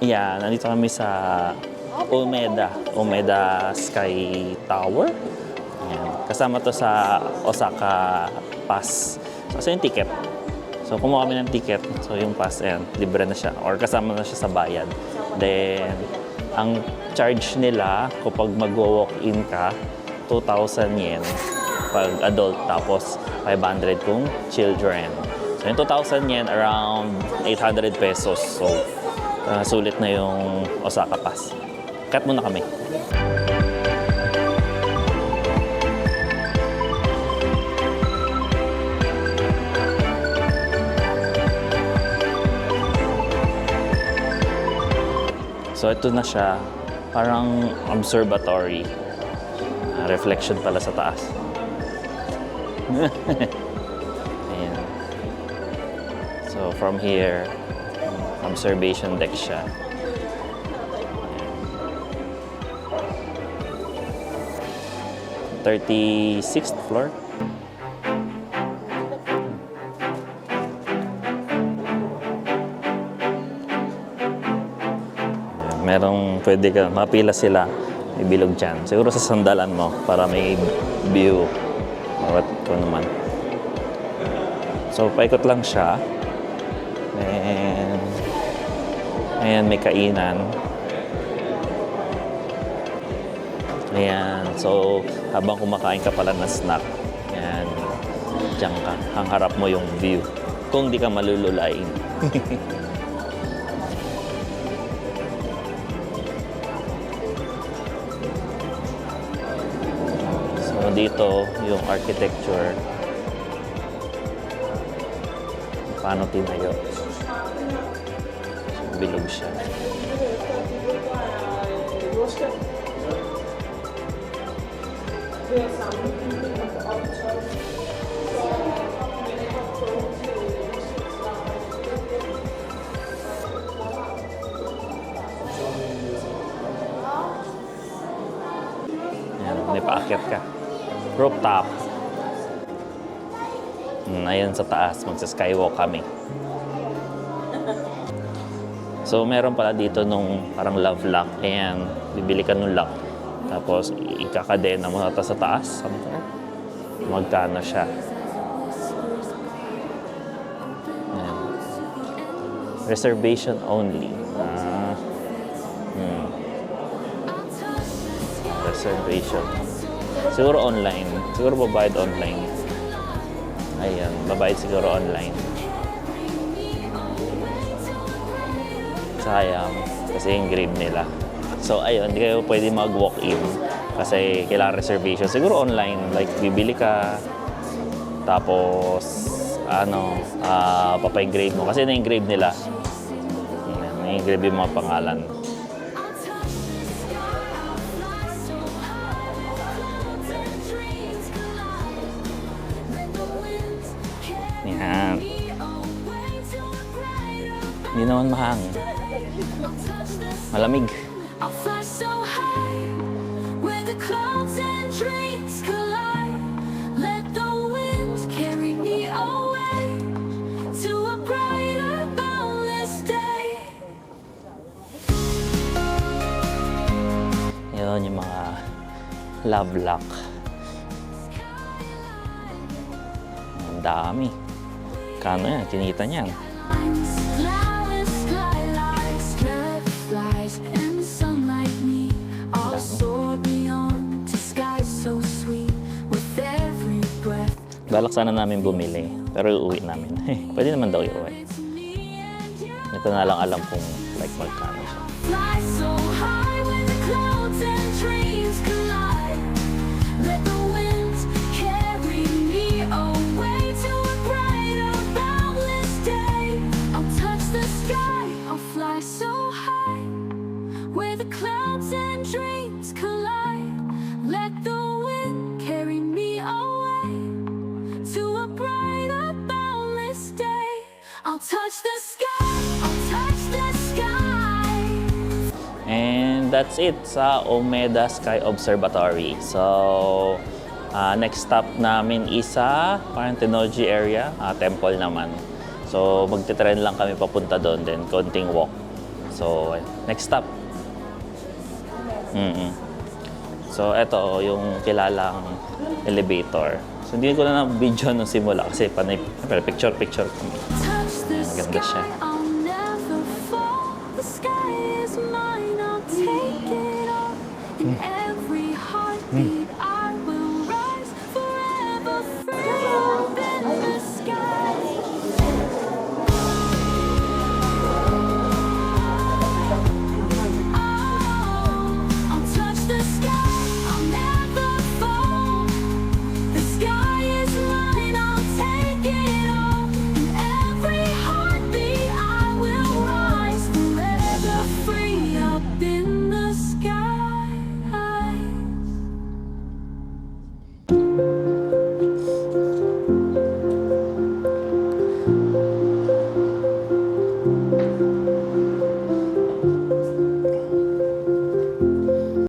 Yeah, nandito kami sa Umeda Sky Tower. Ayan. Kasama to sa Osaka Pass. So yung ticket. So kumuha kami ng ticket. So yung pass, ayan, libre na siya. Or kasama na siya sa bayad. Then, ang charge nila kapag mag-walk-in ka, 2,000 yen pag adult, tapos 500 kung children. So yung 2,000 yen, around 800 pesos. So, sulit na yung Osaka Pass. Cut muna kami. So ito na siya, parang observatory. Reflection pala sa taas. Ayan. So from here, observation deck siya. 36th floor. Merong pwede ka, mapila sila, may bilog dyan. Siguro sa sandalan mo para may view. Bawat ko naman. So, paikot lang siya. And, ayan, may kainan. Ayan. So, habang kumakain ka pala ng snack, ayan, diyan ka. Hangharap mo yung view. Kung di ka malululain. Dito yung architecture, paano tinayo, bilog siya. Ayan, may paakyat ka. Rooftop. Ayun sa taas, magsa-skywalk kami. So, meron pala dito nung parang love lock. Ayan, bibili ka nung lock. Tapos, ikakadena mo na sa taas. Magkano siya. Ayan. Reservation only. Reservation. Siguro online. Siguro babayad online. Ayan, babayad siguro online. Sayang. Kasi yung grade nila. So, ayun, hindi kayo pwede mag-walk-in. Kasi kailangan reservation. Siguro online. Like, bibili ka. Tapos, papay-grade mo. Kasi na-engrave nila. Na-engrave yung mga pangalan. Yan. Hindi naman mahangin. Malamig. Yun yung mga love lock. Ang dami. Kano yan? Kinita niyan. Balak sana namin bumili, pero uuwi namin. Pwede naman daw iuwi. Ito na lang alam kung like magkano siya. And that's it sa Umeda Sky Observatory. So, next stop namin is sa parang Tennoji area, temple naman. So, magte-tren lang kami papunta doon, then konting walk. So, next stop. So, ito yung kilalang elevator. So, hindi ko na na-video nung simula kasi panay, picture-picture kami. Touch the Maganda siya. sky, I'll never fall. The sky is mine, I'll take it all. In every heartbeat,